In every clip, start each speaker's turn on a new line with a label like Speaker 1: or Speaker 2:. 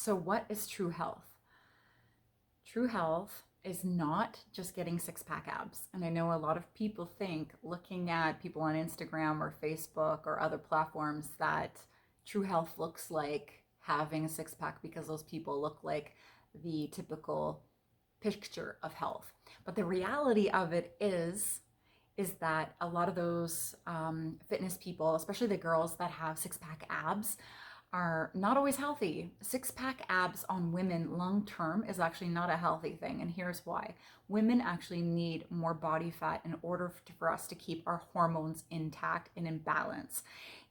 Speaker 1: So, what is true health? True health is not just getting six pack abs. And I know a lot of people think, looking at people on Instagram or Facebook or other platforms, that true health looks like having a six pack because those people look like the typical picture of health. But the reality of it is that a lot of those fitness people, especially the girls that have six pack abs, are not always healthy. Six pack abs on women long term is actually not a healthy thing. And here's why: women actually need more body fat in order for us to keep our hormones intact and in balance.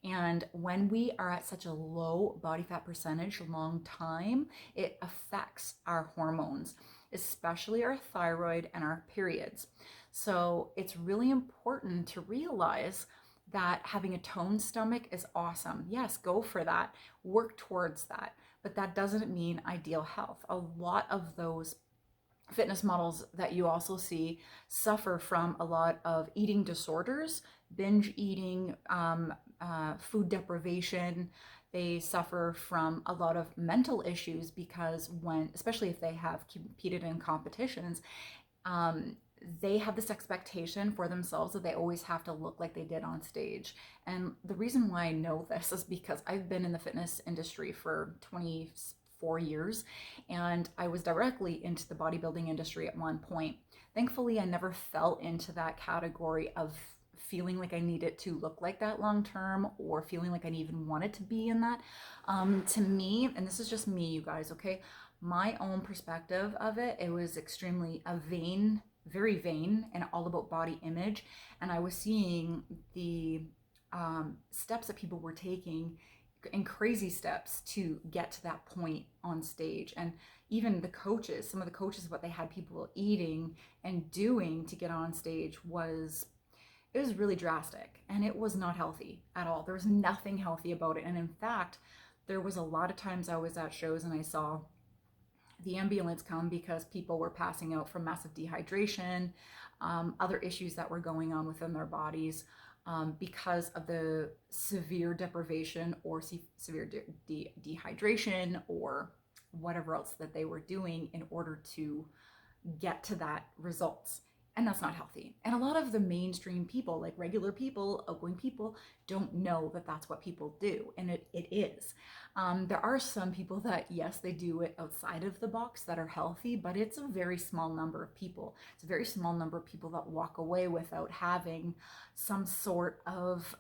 Speaker 1: And when we are at such a low body fat percentage long time, it affects our hormones, especially our thyroid and our periods. So it's really important to realize that having a toned stomach is awesome. Yes, go for that, work towards that, but that doesn't mean ideal health. A lot of those fitness models that you also see suffer from a lot of eating disorders, binge eating, food deprivation. They suffer from a lot of mental issues because when, especially if they have competed in competitions, um, they have this expectation for themselves that they always have to look like they did on stage. And the reason why I know this is because I've been in the fitness industry for 24 years, and I was directly into the bodybuilding industry at one point. Thankfully, I never fell into that category of feeling like I needed to look like that long term, or feeling like I even wanted to be in that. To me, and this is just me, you guys, okay? My own perspective of it, it was extremely a vain, very vain, and all about body image. And I was seeing the steps that people were taking, and crazy steps to get to that point on stage. And even the coaches, some of the coaches, what they had people eating and doing to get on stage was, it was really drastic, and it was not healthy at all. There was nothing healthy about it. And in fact, there was a lot of times I was at shows and I saw the ambulance come because people were passing out from massive dehydration, other issues that were going on within their bodies, because of the severe deprivation or severe dehydration or whatever else that they were doing in order to get to that results. And that's not healthy. And a lot of the mainstream people, like regular people, outgoing people, don't know that that's what people do. And it is. There are some people that, yes, they do it outside of the box that are healthy, but it's a very small number of people. It's a very small number of people that walk away without having some sort of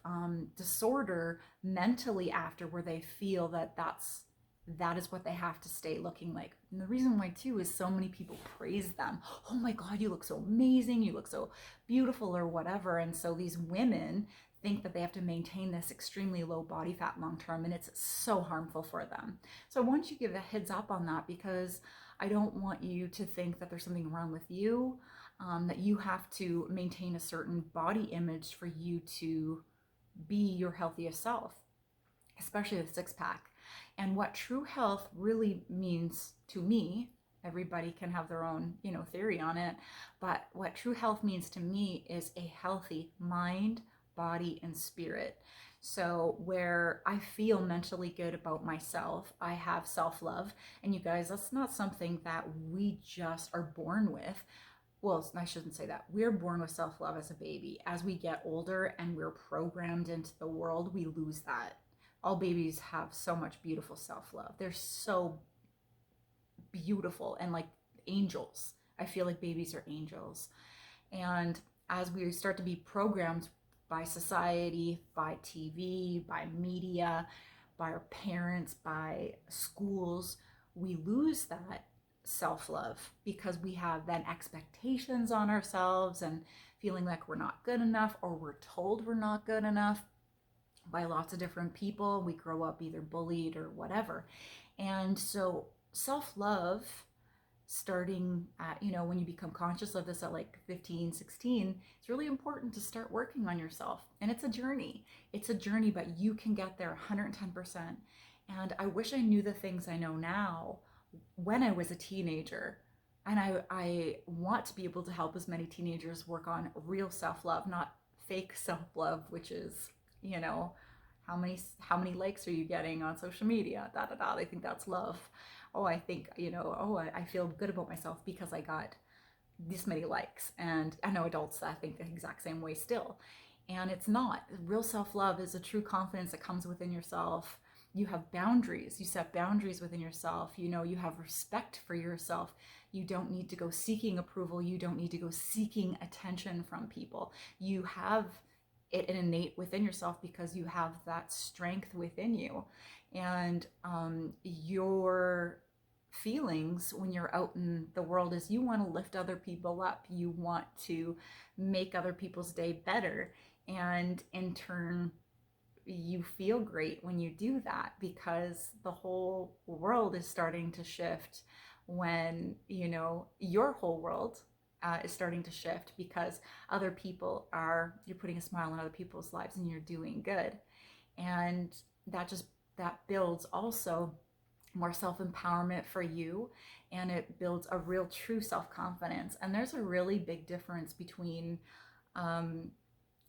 Speaker 1: disorder mentally after, where they feel that that is what they have to stay looking like. And the reason why too is so many people praise them. Oh my God, you look so amazing, you look so beautiful, or whatever. And so these women think that they have to maintain this extremely low body fat long term, and it's so harmful for them. So I want you to give a heads up on that, because I don't want you to think that there's something wrong with you, that you have to maintain a certain body image for you to be your healthiest self, especially with six pack. And what true health really means to me, everybody can have their own, theory on it, but what true health means to me is a healthy mind, body, and spirit. So where I feel mentally good about myself, I have self-love. And you guys, that's not something that we just are born with. Well, I shouldn't say that. We're born with self-love as a baby. As we get older and we're programmed into the world, we lose that. All babies have so much beautiful self-love. They're so beautiful and like angels. I feel like babies are angels. And as we start to be programmed by society, by TV, by media, by our parents, by schools, we lose that self-love because we have then expectations on ourselves and feeling like we're not good enough, or we're told we're not good enough by lots of different people. We grow up either bullied or whatever. And so self-love, starting at, when you become conscious of this at like 15, 16, it's really important to start working on yourself. And it's a journey. It's a journey, but you can get there 110%. And I wish I knew the things I know now when I was a teenager. And I want to be able to help as many teenagers work on real self-love, not fake self-love, which is, How many likes are you getting on social media? Da da da. They think that's love. Oh, I think, oh, I feel good about myself because I got this many likes. And I know adults that think the exact same way still. And it's not. Real self love is a true confidence that comes within yourself. You have boundaries. You set boundaries within yourself. You have respect for yourself. You don't need to go seeking approval. You don't need to go seeking attention from people. You have it innate within yourself because you have that strength within you. And your feelings when you're out in the world is you want to lift other people up. You want to make other people's day better. And in turn, you feel great when you do that because the whole world is starting to shift when, your whole world is starting to shift because you're putting a smile on other people's lives and you're doing good. And that builds also more self-empowerment for you, and it builds a real true self-confidence. And there's a really big difference between um,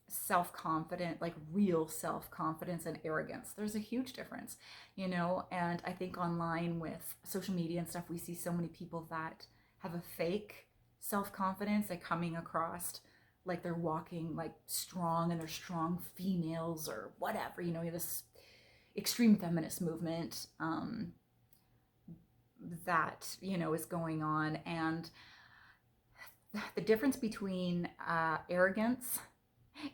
Speaker 1: self-confident, like real self-confidence, and arrogance. There's a huge difference, and I think online with social media and stuff, we see so many people that have a fake self-confidence, like coming across like they're walking like strong and they're strong females or whatever, this extreme feminist movement that is going on. And the difference between arrogance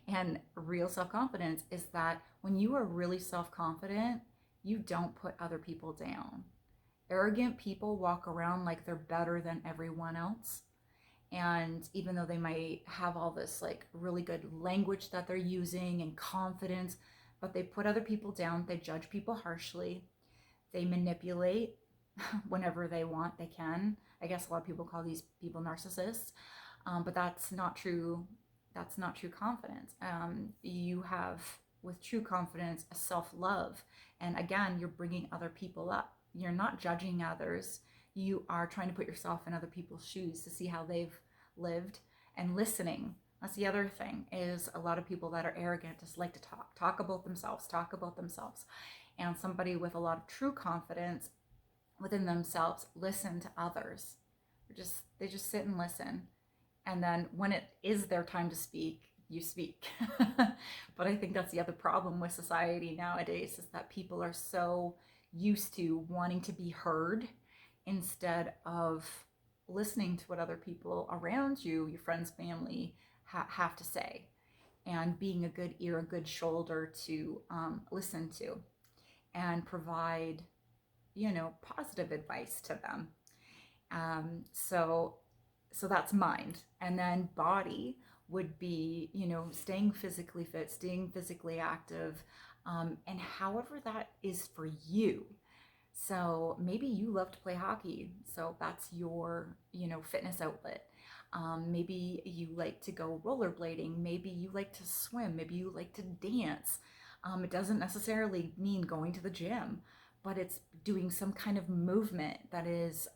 Speaker 1: and real self-confidence is that when you are really self-confident, you don't put other people down. Arrogant people walk around like they're better than everyone else. And even though they might have all this like really good language that they're using and confidence, but they put other people down, they judge people harshly, they manipulate whenever they want, they can. I guess a lot of people call these people narcissists, but that's not true. That's not true confidence. You have, with true confidence, a self-love. And again, you're bringing other people up. You're not judging others. You are trying to put yourself in other people's shoes to see how they've lived, and listening. That's the other thing, is a lot of people that are arrogant just like to talk about themselves. And somebody with a lot of true confidence within themselves listen to others. They just sit and listen. And then when it is their time to speak, you speak. But I think that's the other problem with society nowadays, is that people are so used to wanting to be heard instead of listening to what other people around you, your friends, family, have to say, and being a good ear, a good shoulder to listen to and provide, positive advice to them. So that's mind. And then body would be, staying physically fit, staying physically active, and however that is for you. So maybe you love to play hockey, so that's your, fitness outlet. Maybe you like to go rollerblading. Maybe you like to swim. Maybe you like to dance. It doesn't necessarily mean going to the gym, but it's doing some kind of movement that is,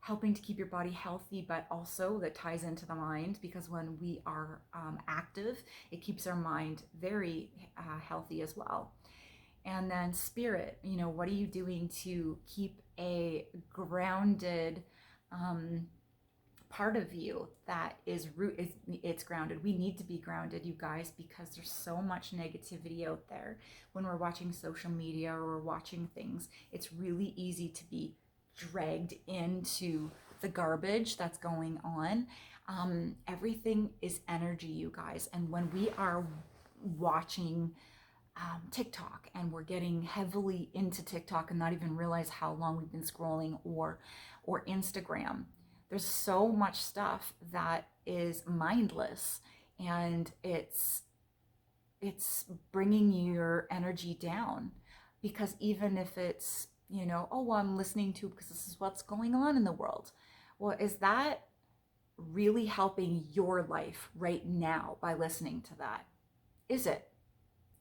Speaker 1: helping to keep your body healthy, but also that ties into the mind, because when we are active, it keeps our mind very healthy as well. And then spirit, what are you doing to keep a grounded part of you that is it's grounded. We need to be grounded, you guys, because there's so much negativity out there. When we're watching social media or we're watching things, it's really easy to be dragged into the garbage that's going on. Everything is energy, you guys. And when we are watching TikTok, and we're getting heavily into TikTok and not even realize how long we've been scrolling, or Instagram, there's so much stuff that is mindless, and it's bringing your energy down. Because even if it's, oh, well, I'm listening to because this is what's going on in the world, well, is that really helping your life right now by listening to that? Is it?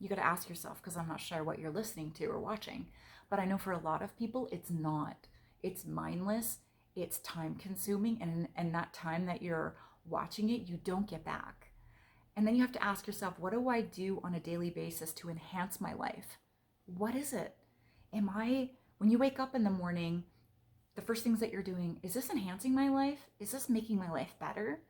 Speaker 1: You got to ask yourself, because I'm not sure what you're listening to or watching, but I know for a lot of people it's not. It's mindless, it's time consuming, and that time that you're watching it, you don't get back. And then you have to ask yourself, what do I do on a daily basis to enhance my life? What is it? When you wake up in the morning, the first things that you're doing, is this enhancing my life? Is this making my life better?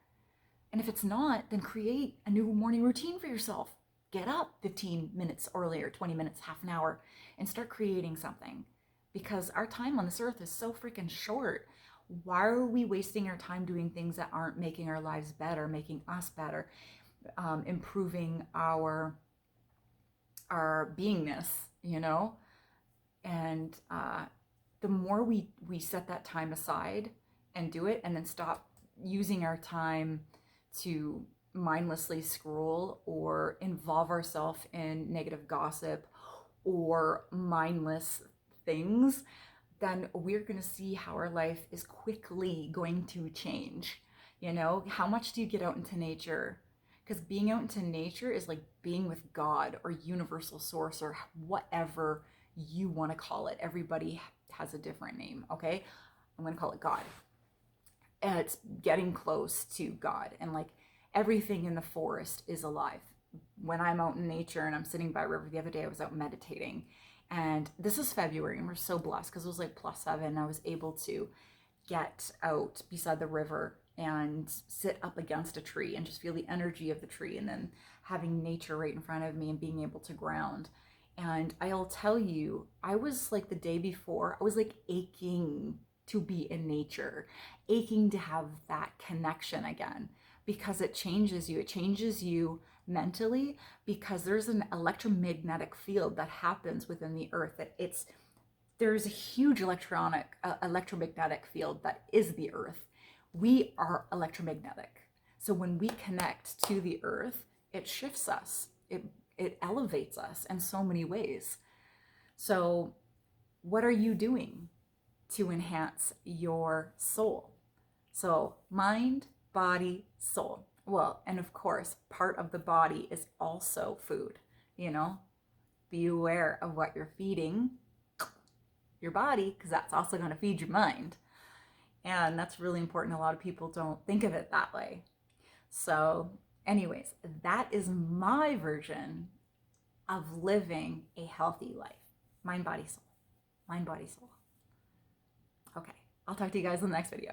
Speaker 1: And if it's not, then create a new morning routine for yourself. Get up 15 minutes earlier, 20 minutes, half an hour, and start creating something. Because our time on this earth is so freaking short. Why are we wasting our time doing things that aren't making our lives better, making us better, improving our beingness, you know? And the more we set that time aside and do it, and then stop using our time to mindlessly scroll or involve ourselves in negative gossip or mindless things, then we're going to see how our life is quickly going to change. You know, how much do you get out into nature? Because being out into nature is like being with God or universal source or whatever you want to call it. Everybody has a different name, okay? I'm going to call it God. And it's getting close to God. And like everything in the forest is alive. When I'm out in nature and I'm sitting by a river, the other day I was out meditating. And this is February, and we're so blessed because it was like +7. I was able to get out beside the river and sit up against a tree and just feel the energy of the tree, and then having nature right in front of me and being able to ground. And I'll tell you, I was like the day before, I was like aching to be in nature, aching to have that connection again, because it changes you. It changes you mentally, because there's an electromagnetic field that happens within the earth, that there's a huge electromagnetic field that is the earth. We are electromagnetic. So when we connect to the earth, it shifts us. It elevates us in so many ways. So what are you doing to enhance your soul? So mind, body, soul. Well, and of course, part of the body is also food, you know? Be aware of what you're feeding your body, because that's also going to feed your mind. And that's really important. A lot of people don't think of it that way. So, anyways, that is my version of living a healthy life. Mind, body, soul. Mind, body, soul. Okay, I'll talk to you guys in the next video.